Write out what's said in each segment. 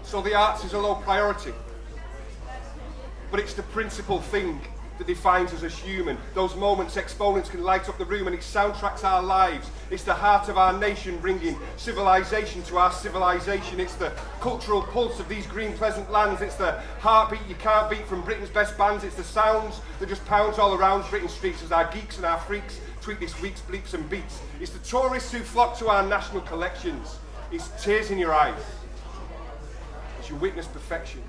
So the arts is a low priority. But it's the principal thing that defines us as human. Those moments exponents can light up the room and it soundtracks our lives. It's the heart of our nation bringing civilization to our civilization. It's the cultural pulse of these green pleasant lands. It's the heartbeat you can't beat from Britain's best bands. It's the sounds that just pounds all around Britain's streets as our geeks and our freaks tweak this week's bleeps and beats. It's the tourists who flock to our national collections. It's tears in your eyes as you witness perfection.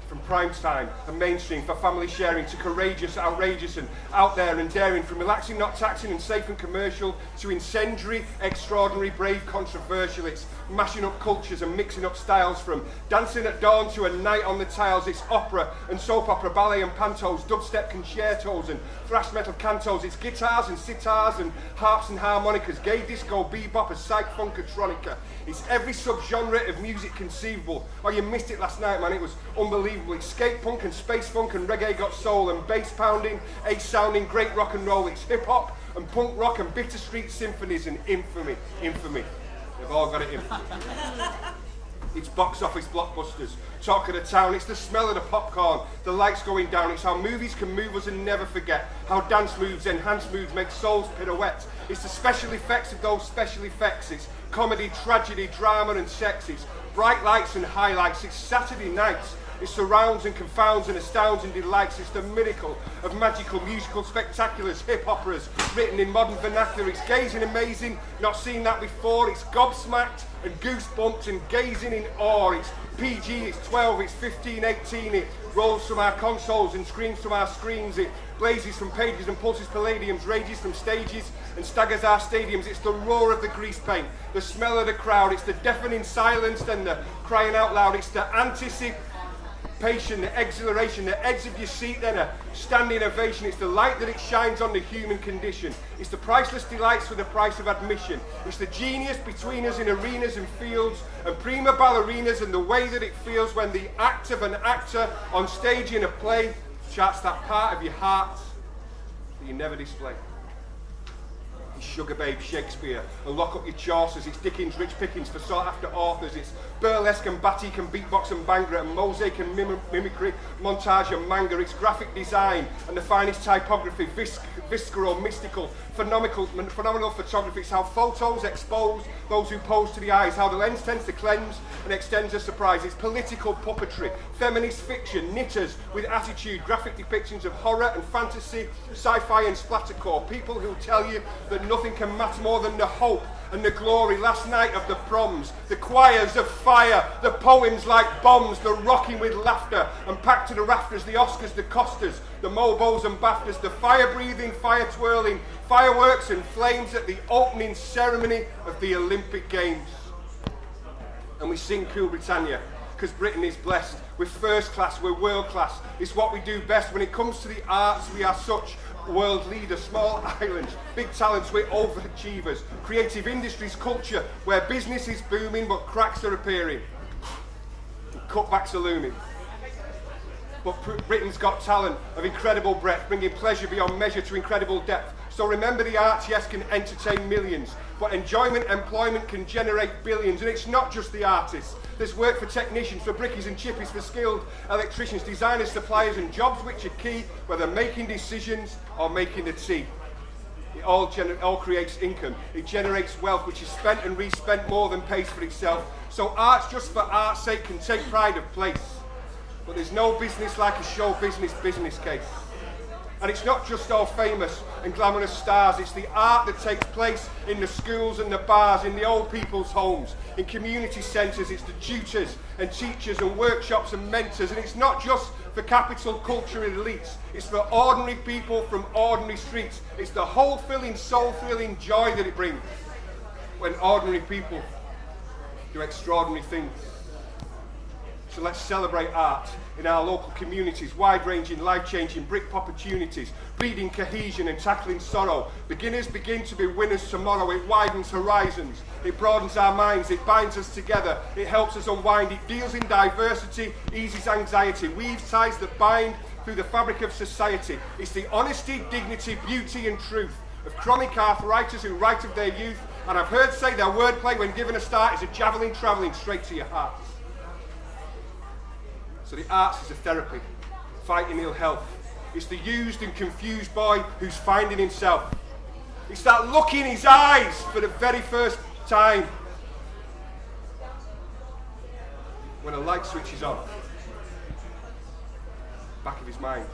From prime time and mainstream for family sharing to courageous, outrageous and out there and daring, from relaxing, not taxing and safe and commercial to incendiary, extraordinary, brave, controversial. It's mashing up cultures and mixing up styles, from dancing at dawn to a night on the tiles. It's opera and soap opera, ballet and pantos, dubstep concertos and thrash metal cantos. It's guitars and sitars and harps and harmonicas, gay disco, bebop, a psych funkatronica. It's every subgenre of music conceivable. Oh, you missed it last night, man, it was unbelievable. It's skate punk and space funk and reggae got soul and bass pounding, ace sounding, great rock and roll. It's hip hop and punk rock and bitter street symphonies and infamy. They've all got it infamy. It's box office blockbusters, talk of the town. It's the smell of the popcorn, the lights going down. It's how movies can move us and never forget. How dance moves, enhanced moods, make souls pirouette. It's the special effects of those special effects. It's comedy, tragedy, drama and sex. It's bright lights and highlights. It's Saturday nights. It surrounds and confounds and astounds and delights. It's the miracle of magical musical spectaculars, hip operas written in modern vernacular. It's gazing amazing, not seen that before. It's gobsmacked and goosebumped and gazing in awe. It's PG, it's 12, it's 15, 18. It rolls from our consoles and screams from our screens. It blazes from pages and pulses palladiums, rages from stages and staggers our stadiums. It's the roar of the grease paint, the smell of the crowd. It's the deafening silence and the crying out loud. It's the anticipation, the exhilaration, the edge of your seat, then a standing ovation. It's the light that it shines on the human condition. It's the priceless delights for the price of admission. It's the genius between us in arenas and fields and prima ballerinas, and the way that it feels when the act of an actor on stage in a play charts that part of your heart that you never display. It's Sugar Babe Shakespeare and Lock Up Your Chaucers. It's Dickens, Rich Pickens for sought after authors. It's burlesque and batik and beatbox and bhangra and mosaic and mimicry, montage and manga. It's graphic design and the finest typography, visceral, mystical, phenomenal photography. It's how photos expose those who pose to the eyes, how the lens tends to cleanse and extends a surprise. It's political puppetry, feminist fiction, knitters with attitude, graphic depictions of horror and fantasy, sci-fi and splattercore. People who tell you that nothing can matter more than the hope and the glory last night of the proms, the choirs of fire, the poems like bombs, the rocking with laughter and packed to the rafters, the Oscars, the Costas, the Mobos and BAFTAs, the fire-breathing, fire-twirling, fireworks and flames at the opening ceremony of the Olympic Games. And we sing Cool Britannia, because Britain is blessed. We're first class, we're world class. It's what we do best. When it comes to the arts, we are such world leaders, small islands, big talents, we're overachievers. Creative industries, culture, where business is booming but cracks are appearing. And cutbacks are looming. But Britain's got talent of incredible breadth, bringing pleasure beyond measure to incredible depth. So remember, the arts, yes, can entertain millions, but enjoyment, employment can generate billions. And it's not just the artists. There's work for technicians, for brickies and chippies, for skilled electricians, designers, suppliers, and jobs which are key, whether making decisions or making the tea. It all creates income. It generates wealth, which is spent and respent more than pays for itself. So arts, just for art's sake, can take pride of place. But there's no business like a show business case. And it's not just all famous and glamorous stars, it's the art that takes place in the schools and the bars, in the old people's homes, in community centres. It's the tutors and teachers and workshops and mentors. And it's not just for capital culture elites, it's for ordinary people from ordinary streets. It's the whole-filling, soul-filling joy that it brings when ordinary people do extraordinary things. So let's celebrate art in our local communities, wide-ranging, life-changing, brick opportunities, breeding cohesion and tackling sorrow. Beginners begin to be winners tomorrow. It widens horizons, it broadens our minds, it binds us together, it helps us unwind, it deals in diversity, eases anxiety, weaves ties that bind through the fabric of society. It's the honesty, dignity, beauty and truth of chronic arthritis who write of their youth And I've heard say their wordplay when given a start is a javelin travelling straight to your heart. So the arts is a therapy, fighting ill health. It's the used and confused boy who's finding himself. It's that look in his eyes for the very first time. When a light switches on, back of his mind.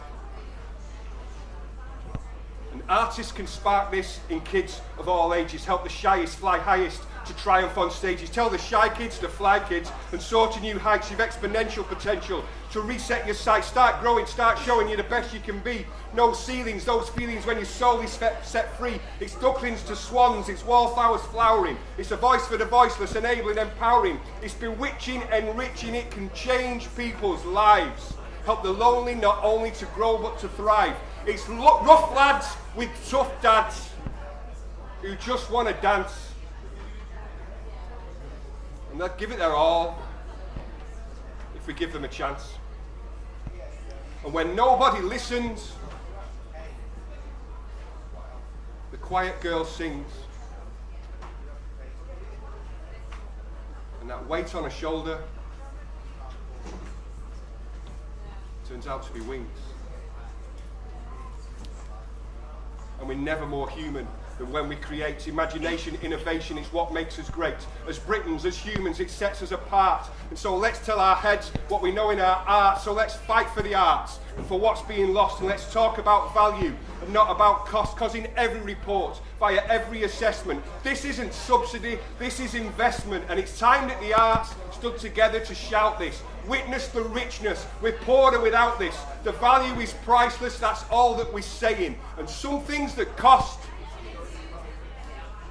And artists can spark this in kids of all ages, help the shyest fly highest to triumph on stages, tell the shy kids to fly kids and soar to new heights. You've exponential potential to reset your sight, start growing, start showing you the best you can be. No ceilings, those feelings when your soul is set free. It's ducklings to swans, it's wallflowers flowering. It's a voice for the voiceless, enabling, empowering. It's bewitching, enriching, it can change people's lives. Help the lonely not only to grow but to thrive. It's rough lads with tough dads who just want to dance. And they'll give it their all if we give them a chance. And when nobody listens, the quiet girl sings. And that weight on her shoulder turns out to be wings. And we're never more human than when we create. Imagination, innovation is what makes us great. As Britons, as humans, it sets us apart. And so let's tell our heads what we know in our art. So let's fight for the arts and for what's being lost. And let's talk about value and not about cost. Because in every report, via every assessment, this isn't subsidy, this is investment. And it's time that the arts stood together to shout this. Witness the richness. We're poorer without this. The value is priceless. That's all that we're saying. And some things that cost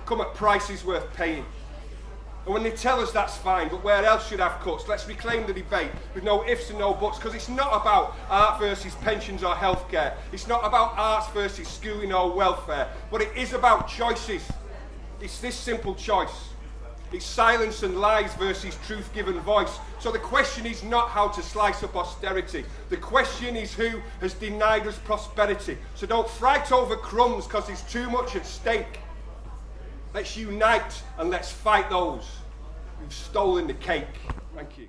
come at prices worth paying. And when they tell us that's fine, but where else should have cuts? Let's reclaim the debate with no ifs and no buts, because it's not about art versus pensions or healthcare. It's not about arts versus schooling or welfare, but it is about choices. It's this simple choice. It's silence and lies versus truth given voice. So the question is not how to slice up austerity. The question is who has denied us prosperity. So don't fright over crumbs because there's too much at stake. Let's unite and let's fight those who've stolen the cake. Thank you.